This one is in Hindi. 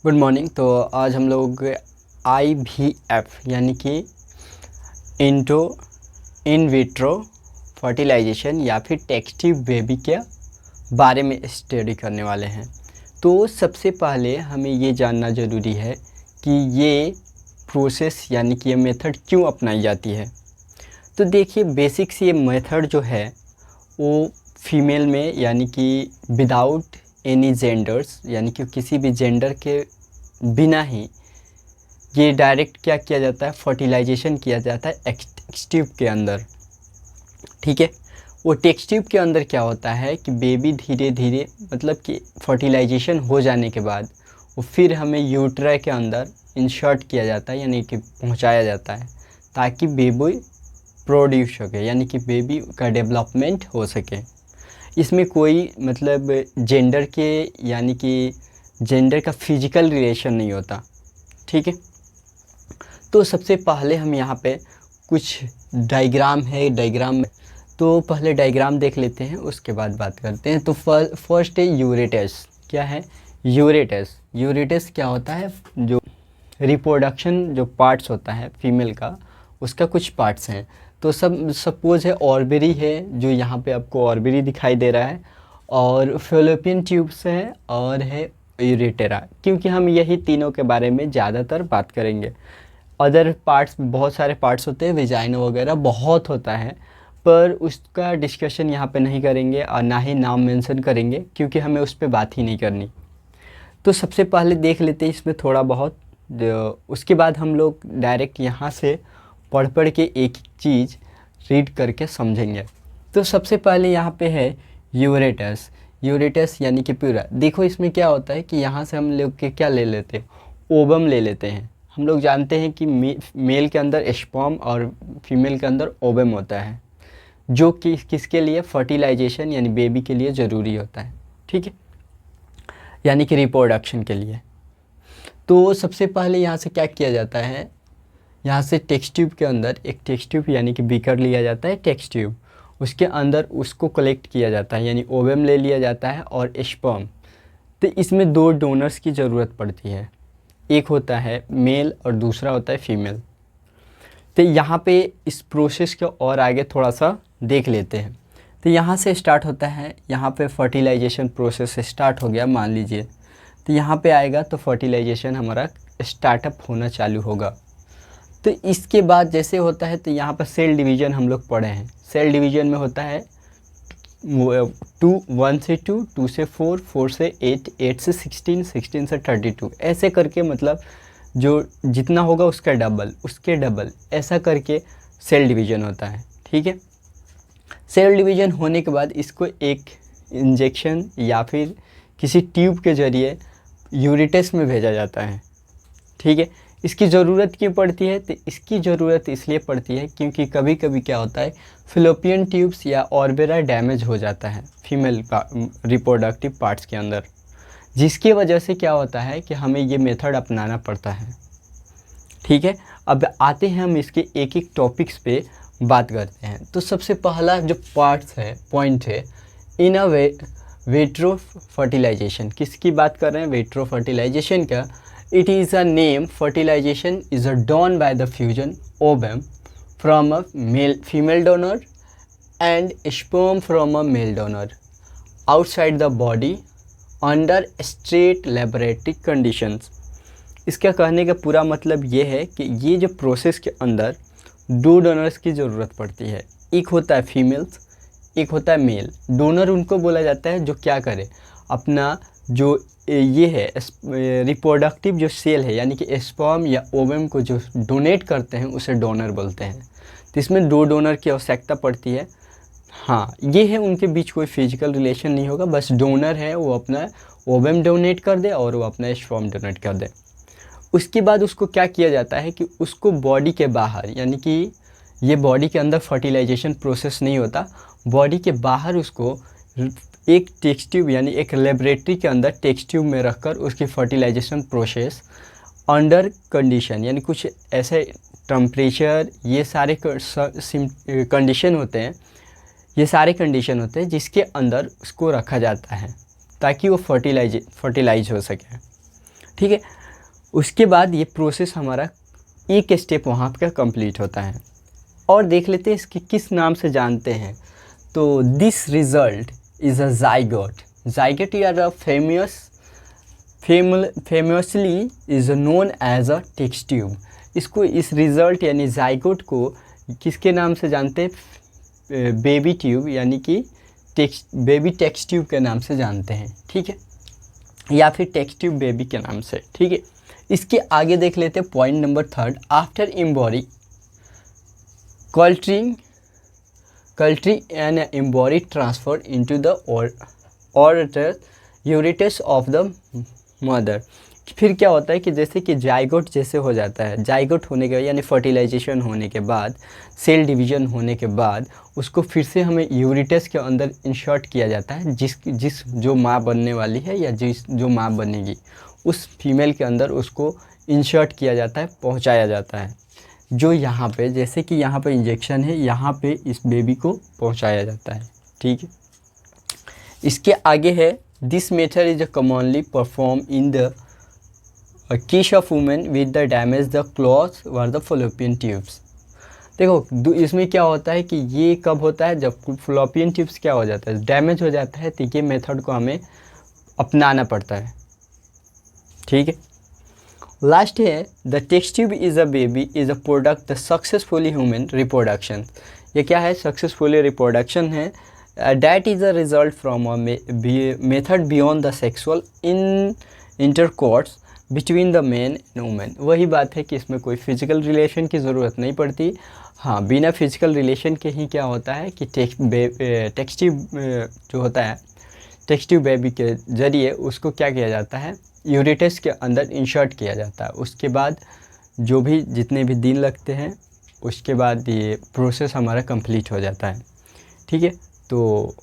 Good morning. तो आज हम लोग IVF यानी कि इंट्रो इन विट्रो फर्टिलाइजेशन या फिर टेक्स्टिव बेबी के बारे में स्टडी करने वाले हैं। तो सबसे पहले हमें ये जानना ज़रूरी है कि ये प्रोसेस यानी कि ये मेथड क्यों अपनाई जाती है। तो देखिए, बेसिक्स ये मेथड जो है वो फीमेल में यानी कि विदाउट एनी जेंडर्स यानी कि किसी भी जेंडर के बिना ही ये डायरेक्ट क्या किया जाता है, फर्टिलाइजेशन किया जाता है टेक्स्ट ट्यूब के अंदर। ठीक है, वो टेक्स्ट ट्यूब के अंदर क्या होता है कि बेबी धीरे धीरे मतलब कि फर्टिलाइजेशन हो जाने के बाद वो फिर हमें यूट्राई के अंदर इंसर्ट किया जाता है यानी कि पहुंचाया जाता है ताकि बेबी प्रोड्यूस हो सके यानी कि बेबी का डेवलपमेंट हो सके। इसमें कोई मतलब जेंडर के यानी कि जेंडर का फिजिकल रिलेशन नहीं होता। ठीक है, तो सबसे पहले हम यहाँ पे कुछ डायग्राम है, तो पहले डायग्राम देख लेते हैं, उसके बाद बात करते हैं। तो फर्स्ट है यूरेटस। क्या है यूरेटस? यूरेटस क्या होता है? जो रिप्रोडक्शन जो पार्ट्स होता है फीमेल का, उसका कुछ पार्ट्स हैं। तो सपोज है ऑर्बरी है, जो यहाँ पे आपको ऑर्बरी दिखाई दे रहा है, और फेलोपियन ट्यूब्स है और है यूरेटेरा, क्योंकि हम यही तीनों के बारे में ज़्यादातर बात करेंगे। अदर पार्ट्स बहुत सारे पार्ट्स होते हैं, वेजाइना वगैरह बहुत होता है, पर उसका डिस्कशन यहाँ पे नहीं करेंगे और ना ही नाम मेंशन करेंगे क्योंकि हमें उस पर बात ही नहीं करनी। तो सबसे पहले देख लेते हैं इसमें थोड़ा बहुत, उसके बाद हम लोग डायरेक्ट यहाँ से पढ़ के एक चीज़ रीड करके समझेंगे। तो सबसे पहले यहाँ पे है यूरेटस। यूरेटस यानी कि प्यूरा। देखो इसमें क्या होता है कि यहाँ से हम लोग के क्या ले लेते हैं, ओवम ले लेते हैं। हम लोग जानते हैं कि मेल के अंदर स्पर्म और फीमेल के अंदर ओवम होता है, जो कि किसके लिए, फर्टिलाइजेशन यानी बेबी के लिए ज़रूरी होता है। ठीक है, यानी कि रिप्रोडक्शन के लिए। तो सबसे पहले यहाँ से क्या किया जाता है, यहाँ से टेक्स्ट ट्यूब के अंदर एक टेक्स्ट ट्यूब यानी कि बीकर लिया जाता है, टेक्स्ट ट्यूब, उसके अंदर उसको कलेक्ट किया जाता है यानी ओवम ले लिया जाता है और स्पर्म। तो इसमें दो डोनर्स की ज़रूरत पड़ती है, एक होता है मेल और दूसरा होता है फीमेल। तो यहाँ पे इस प्रोसेस को और आगे थोड़ा सा देख लेते हैं। तो यहाँ से स्टार्ट होता है, यहाँ पे फर्टिलाइजेशन प्रोसेस स्टार्ट हो गया मान लीजिए। तो यहाँ पे आएगा तो फर्टिलाइजेशन हमारा स्टार्टअप होना चालू होगा। तो इसके बाद जैसे होता है, तो यहाँ पर सेल डिवीज़न हम लोग पढ़े हैं। सेल डिवीज़न में होता है 1 से 2, 2 से 4, 4 से 8, 8 से 16, 16 से 32, ऐसे करके मतलब जो जितना होगा उसका डबल, उसके डबल, ऐसा करके सेल डिवीज़न होता है। ठीक है, सेल डिवीज़न होने के बाद इसको एक इंजेक्शन या फिर किसी ट्यूब के ज़रिए यूरेटस में भेजा जाता है। ठीक है, इसकी ज़रूरत क्यों पड़ती है? तो इसकी ज़रूरत इसलिए पड़ती है क्योंकि कभी कभी क्या होता है, फिलोपियन ट्यूब्स या ऑर्बेरा डैमेज हो जाता है फीमेल रिप्रोडक्टिव पार्ट्स के अंदर, जिसकी वजह से क्या होता है कि हमें ये मेथड अपनाना पड़ता है। ठीक है, अब आते हैं हम इसके एक एक टॉपिक्स पे बात करते हैं। तो सबसे पहला जो पार्ट्स है, पॉइंट है, इन अ विट्रो फर्टिलाइजेशन। किसकी बात कर रहे हैं? विट्रो फर्टिलाइजेशन का। It is a name. Fertilization is done by the fusion ovum from a female donor and sperm from a male donor outside the body under strict laboratory conditions. इसका कहने का पूरा मतलब ये है कि ये जो प्रोसेस के अंदर दो डोनर्स की ज़रूरत पड़ती है, एक होता है फीमेल्स, एक होता है मेल। डोनर उनको बोला जाता है जो क्या करे, अपना जो ये है रिप्रोडक्टिव जो सेल है यानी कि स्पर्म या ओवम को जो डोनेट करते हैं उसे डोनर बोलते हैं। तो इसमें दो डोनर की आवश्यकता पड़ती है। हाँ, ये है, उनके बीच कोई फिजिकल रिलेशन नहीं होगा, बस डोनर है वो अपना ओवम डोनेट कर दे और वो अपना स्पर्म डोनेट कर दे। उसके बाद उसको क्या किया जाता है कि उसको बॉडी के बाहर, यानी कि ये बॉडी के अंदर फर्टिलाइजेशन प्रोसेस नहीं होता, बॉडी के बाहर उसको एक टेक्स्ट ट्यूब यानी एक लेबोरेटरी के अंदर टेक्स्ट ट्यूब में रखकर उसकी फर्टिलाइजेशन प्रोसेस अंडर कंडीशन यानी कुछ ऐसे टेम्परेचर, ये सारे कंडीशन होते हैं, ये सारे कंडीशन होते हैं जिसके अंदर उसको रखा जाता है ताकि वो फर्टिलाइज हो सके। ठीक है। उसके बाद ये प्रोसेस हमारा एक स्टेप वहाँ का कंप्लीट होता है। और देख लेते हैं इसके किस नाम से जानते हैं। तो this result is a zygote. Zygote या the famously is known as a test tube. इसको, इस रिजल्ट यानी जाइगोट को किसके नाम से जानते हैं? बेबी ट्यूब यानी कि बेबी टेक्स्ट ट्यूब के नाम से जानते हैं। ठीक है, या फिर टेक्स्ट ट्यूब बेबी के नाम से। ठीक है, इसके आगे देख लेते हैं point number 3। After embody cultry and embody transfer into the ureter of the mother। फिर क्या होता है कि जैसे कि जाइगोट जैसे हो जाता है, जाइगोट होने के बाद यानी फर्टिलाइजेशन होने के बाद, सेल डिवीजन होने के बाद उसको फिर से हमें यूरिटस के अंदर इंसर्ट किया जाता है। जिस जो माँ बनने वाली है या जो माँ बनेगी उस फीमेल के अंदर उसको इंसर्ट किया जाता है, पहुँचाया जाता है। जो यहाँ पे, जैसे कि यहाँ पे इंजेक्शन है, यहाँ पे इस बेबी को पहुँचाया जाता है। ठीक है, इसके आगे है this method is commonly perform in the case of women with the damage the clothes were the Fallopian tubes. देखो इसमें क्या होता है कि ये कब होता है? जब फॉलोपियन ट्यूब्स क्या हो जाता है, डैमेज हो जाता है, तो ये मेथड को हमें अपनाना पड़ता है। ठीक है, लास्ट है the text tube is a baby is a product the successfully human reproduction. ये क्या है? सक्सेसफुली रिप्रोडक्शन है। That is a result from a method beyond the sexual intercourse between the man and women. वही बात है कि इसमें कोई फिजिकल रिलेशन की ज़रूरत नहीं पड़ती। हाँ, बिना फिजिकल रिलेशन के ही क्या होता है कि टेक्स्ट ट्यूब जो होता है, टेक्स्ट ट्यूब बेबी के ज़रिए उसको क्या किया जाता है? यूरेटस के अंदर इंसर्ट किया जाता है। उसके बाद जो भी जितने भी दिन लगते हैं उसके बाद ये प्रोसेस हमारा कंप्लीट हो जाता है। ठीक है, तो